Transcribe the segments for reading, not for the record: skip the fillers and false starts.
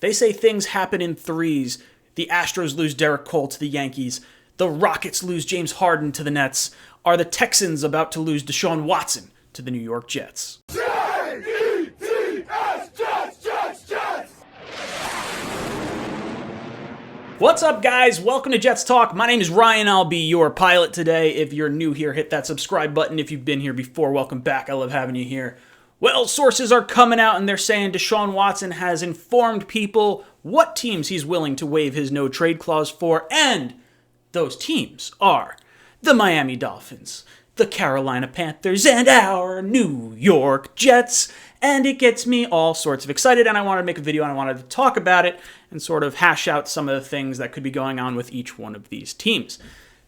They say things happen in threes. The Astros lose Derek Cole to the Yankees. The Rockets lose James Harden to the Nets. Are the Texans about to lose Deshaun Watson to the New York Jets? What's up, guys? Welcome to Jets Talk. My name is Ryan. I'll be your pilot today. If you're new here, hit that subscribe button. If you've been here before, welcome back. I love having you here. Well, sources are coming out and they're saying Deshaun Watson has informed people what teams he's willing to waive his no-trade clause for, and those teams are the Miami Dolphins, the Carolina Panthers, and our New York Jets. And it gets me all sorts of excited, and I wanted to make a video and I wanted to talk about it and sort of hash out some of the things that could be going on with each one of these teams.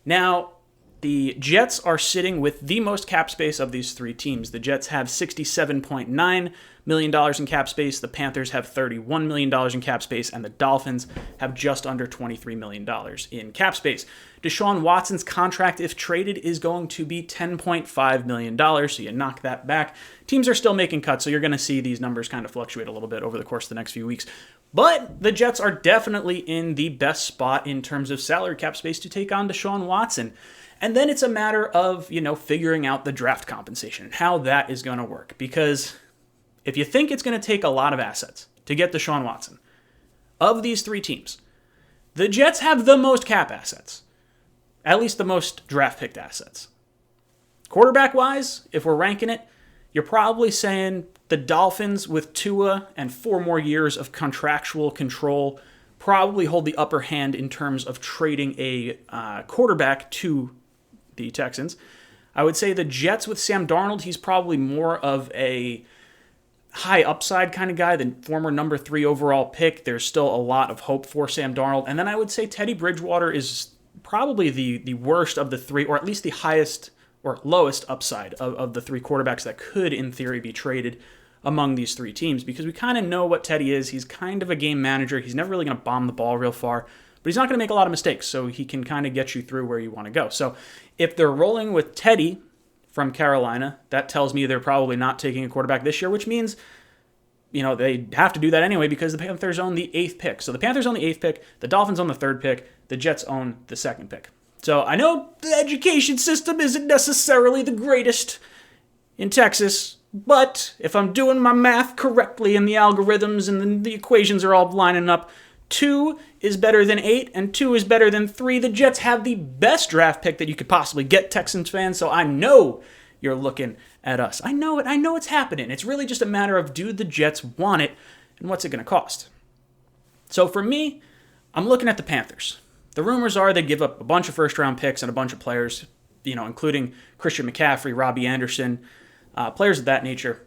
Now, the Jets are sitting with the most cap space of these three teams. The Jets have $67.9 million in cap space, the Panthers have $31 million in cap space, and the Dolphins have just under $23 million in cap space. Deshaun Watson's contract, if traded, is going to be $10.5 million, so you knock that back. Teams are still making cuts, so you're going to see these numbers kind of fluctuate a little bit over the course of the next few weeks. But the Jets are definitely in the best spot in terms of salary cap space to take on Deshaun Watson. And then it's a matter of, figuring out the draft compensation and how that is going to work. Because if you think it's going to take a lot of assets to get Deshaun Watson, of these three teams, the Jets have the most cap assets. At least the most draft-picked assets. Quarterback-wise, if we're ranking it, you're probably saying the Dolphins with Tua and 4 more years of contractual control probably hold the upper hand in terms of trading a quarterback to the Texans. I would say the Jets with Sam Darnold, he's probably more of a high upside kind of guy than former number 3 overall pick. There's still a lot of hope for Sam Darnold. And then I would say Teddy Bridgewater is probably the worst of the three, or at least the highest or lowest upside of the three quarterbacks that could, in theory, be traded among these three teams, because we kind of know what Teddy is. He's kind of a game manager. He's never really going to bomb the ball real far, but he's not going to make a lot of mistakes, so he can kind of get you through where you want to go. So if they're rolling with Teddy from Carolina, that tells me they're probably not taking a quarterback this year, which means they have to do that anyway because the Panthers own the 8th pick. So the Panthers own the 8th pick, the Dolphins own the 3rd pick, the Jets own the 2nd pick. So I know the education system isn't necessarily the greatest in Texas, but if I'm doing my math correctly and the algorithms and the equations are all lining up, 2 is better than 8 and 2 is better than 3. The Jets have the best draft pick that you could possibly get, Texans fans, so I know you're looking at us. I know it. I know it's happening. It's really just a matter of, do the Jets want it and what's it going to cost? So for me, I'm looking at the Panthers. The rumors are they give up a bunch of first-round picks and a bunch of players, including Christian McCaffrey, Robbie Anderson, players of that nature.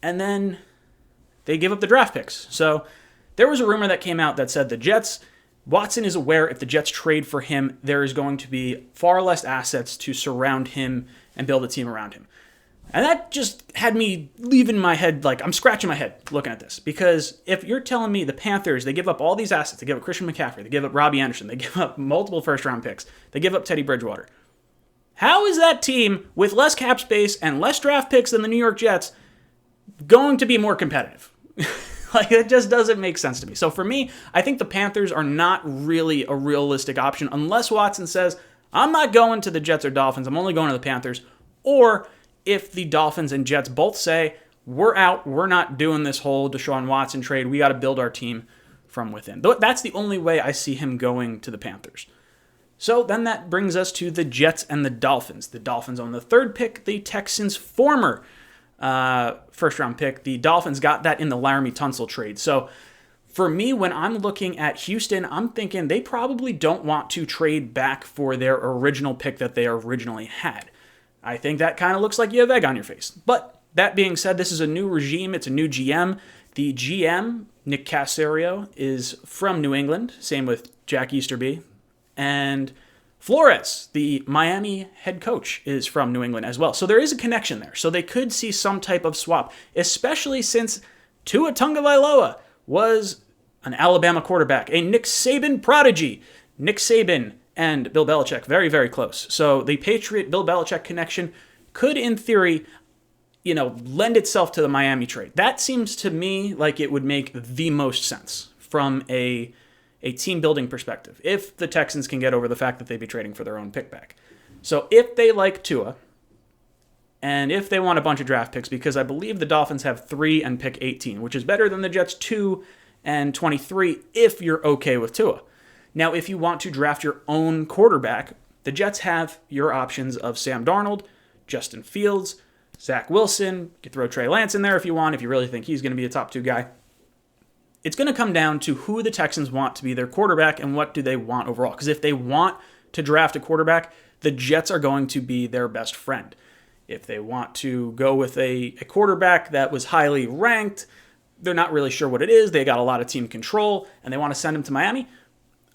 And then they give up the draft picks. So there was a rumor that came out that said Watson is aware if the Jets trade for him, there is going to be far less assets to surround him and build a team around him. And that just had me leaving my head, I'm scratching my head looking at this. Because if you're telling me the Panthers, they give up all these assets, they give up Christian McCaffrey, they give up Robbie Anderson, they give up multiple first-round picks, they give up Teddy Bridgewater. How is that team with less cap space and less draft picks than the New York Jets going to be more competitive? It just doesn't make sense to me. So for me, I think the Panthers are not really a realistic option unless Watson says, I'm not going to the Jets or Dolphins, I'm only going to the Panthers. Or if the Dolphins and Jets both say, we're out, we're not doing this whole Deshaun Watson trade, we got to build our team from within. That's the only way I see him going to the Panthers. So then that brings us to the Jets and the Dolphins. The Dolphins own the 3rd pick, the Texans' former first-round pick. The Dolphins got that in the Laramie Tunsil trade. So for me, when I'm looking at Houston, I'm thinking they probably don't want to trade back for their original pick that they originally had. I think that kind of looks like you have egg on your face. But that being said, this is a new regime. It's a new GM. The GM, Nick Caserio, is from New England. Same with Jack Easterby. And Flores, the Miami head coach, is from New England as well. So there is a connection there. So they could see some type of swap, especially since Tua Tagovailoa was an Alabama quarterback, a Nick Saban prodigy. Nick Saban and Bill Belichick, very, very close. So the Patriot-Bill Belichick connection could, in theory, lend itself to the Miami trade. That seems to me like it would make the most sense from a team building perspective, if the Texans can get over the fact that they'd be trading for their own pick back. So if they like Tua, and if they want a bunch of draft picks, because I believe the Dolphins have 3 and pick 18, which is better than the Jets 2 and 23 if you're okay with Tua. Now, if you want to draft your own quarterback, the Jets have your options of Sam Darnold, Justin Fields, Zach Wilson. You could throw Trey Lance in there if you want, if you really think he's going to be a top 2 guy. It's going to come down to who the Texans want to be their quarterback and what do they want overall. Because if they want to draft a quarterback, the Jets are going to be their best friend. If they want to go with a quarterback that was highly ranked, they're not really sure what it is, they got a lot of team control, and they want to send him to Miami,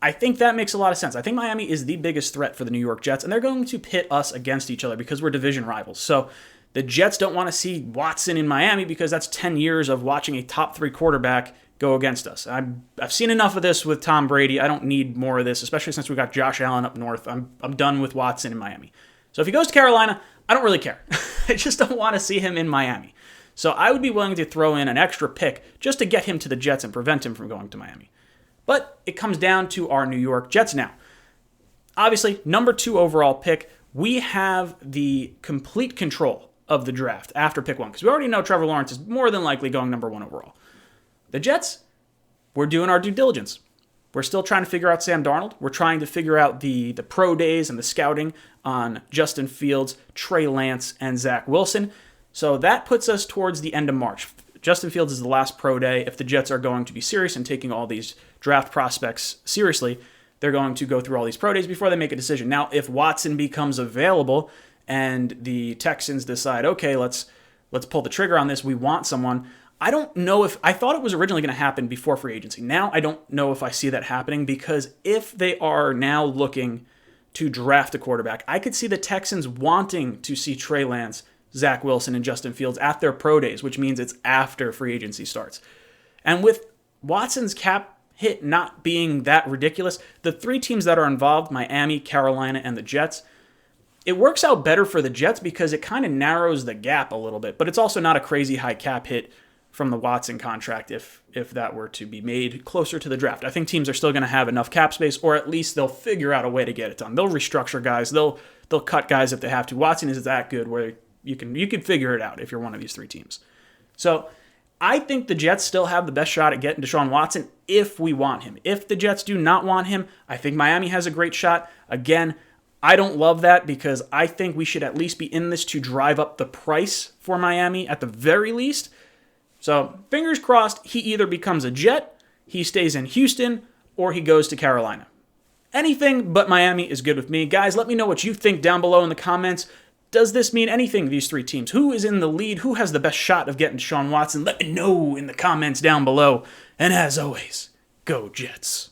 I think that makes a lot of sense. I think Miami is the biggest threat for the New York Jets, and they're going to pit us against each other because we're division rivals. So the Jets don't want to see Watson in Miami because that's 10 years of watching a top 3 quarterback go against us. I've seen enough of this with Tom Brady. I don't need more of this, especially since we got Josh Allen up north. I'm done with Watson in Miami. So if he goes to Carolina, I don't really care. I just don't want to see him in Miami. So I would be willing to throw in an extra pick just to get him to the Jets and prevent him from going to Miami. But it comes down to our New York Jets now. Obviously, number 2 overall pick, we have the complete control of the draft after pick 1, because we already know Trevor Lawrence is more than likely going number 1 overall. The Jets, we're doing our due diligence. We're still trying to figure out Sam Darnold. We're trying to figure out the pro days and the scouting on Justin Fields, Trey Lance, and Zach Wilson. So that puts us towards the end of March. Justin Fields is the last pro day. If the Jets are going to be serious and taking all these draft prospects seriously, they're going to go through all these pro days before they make a decision. Now, if Watson becomes available and the Texans decide, okay, let's pull the trigger on this, we want someone, I don't know if, I thought it was originally going to happen before free agency. Now I don't know if I see that happening, because if they are now looking to draft a quarterback, I could see the Texans wanting to see Trey Lance, Zach Wilson, and Justin Fields at their pro days, which means it's after free agency starts. And with Watson's cap hit not being that ridiculous, the 3 teams that are involved, Miami, Carolina, and the Jets, it works out better for the Jets because it kind of narrows the gap a little bit, but it's also not a crazy high cap hit from the Watson contract if that were to be made closer to the draft. I think teams are still going to have enough cap space, or at least they'll figure out a way to get it done. They'll restructure guys. They'll cut guys if they have to. Watson is that good where you can figure it out if you're one of these 3 teams. So I think the Jets still have the best shot at getting Deshaun Watson if we want him. If the Jets do not want him, I think Miami has a great shot. Again, I don't love that because I think we should at least be in this to drive up the price for Miami at the very least. So fingers crossed, he either becomes a Jet, he stays in Houston, or he goes to Carolina. Anything but Miami is good with me. Guys, let me know what you think down below in the comments. Does this mean anything, these 3 teams? Who is in the lead? Who has the best shot of getting Deshaun Watson? Let me know in the comments down below. And as always, go Jets.